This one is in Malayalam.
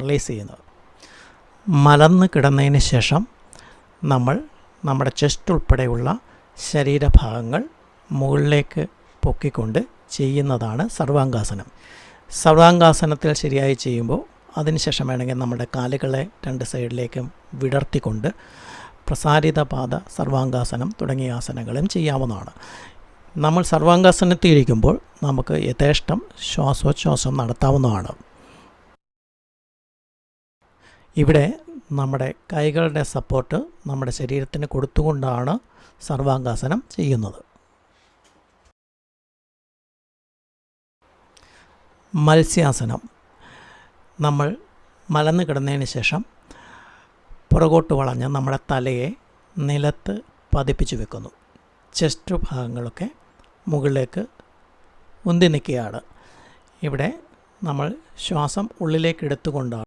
റിലീസ് ചെയ്യുന്നത്. മലർന്ന് കിടന്നതിന് ശേഷം നമ്മൾ നമ്മുടെ ചെസ്റ്റ് ഉൾപ്പെടെയുള്ള ശരീരഭാഗങ്ങൾ മുകളിലേക്ക് പൊക്കിക്കൊണ്ട് ചെയ്യുന്നതാണ് സർവാംഗാസനം. സർവാംഗാസനത്തിൽ ശരിയായി ചെയ്യുമ്പോൾ അതിനുശേഷം വേണമെങ്കിൽ നമ്മുടെ കാലുകളെ 2 സൈഡിലേക്കും വിടർത്തിക്കൊണ്ട് പ്രസാരിത പാദ സർവാംഗാസനം തുടങ്ങിയ ആസനങ്ങളും ചെയ്യാവുന്നതാണ്. നമ്മൾ സർവാംഗാസനത്തിൽ ഇരിക്കുമ്പോൾ നമുക്ക് യഥേഷ്ടം ശ്വാസോച്ഛ്വാസം നടത്താവുന്നതാണ്. ഇവിടെ നമ്മുടെ കൈകളുടെ സപ്പോർട്ട് നമ്മുടെ ശരീരത്തിന് കൊടുത്തുകൊണ്ടാണ് സർവാംഗാസനം ചെയ്യുന്നത്. മത്സ്യാസനം. നമ്മൾ മലർന്ന് കിടന്നതിന് ശേഷം പുറകോട്ട് വളഞ്ഞ് നമ്മുടെ തലയെ നിലത്ത് പതിപ്പിച്ച് വെക്കുന്നു. ചെസ്റ്റ് ഭാഗങ്ങളൊക്കെ മുകളിലേക്ക് ഉന്തി നിൽക്കുകയാണ്. ഇവിടെ നമ്മൾ ശ്വാസം ഉള്ളിലേക്ക് എടുത്തുകൊണ്ടാണ്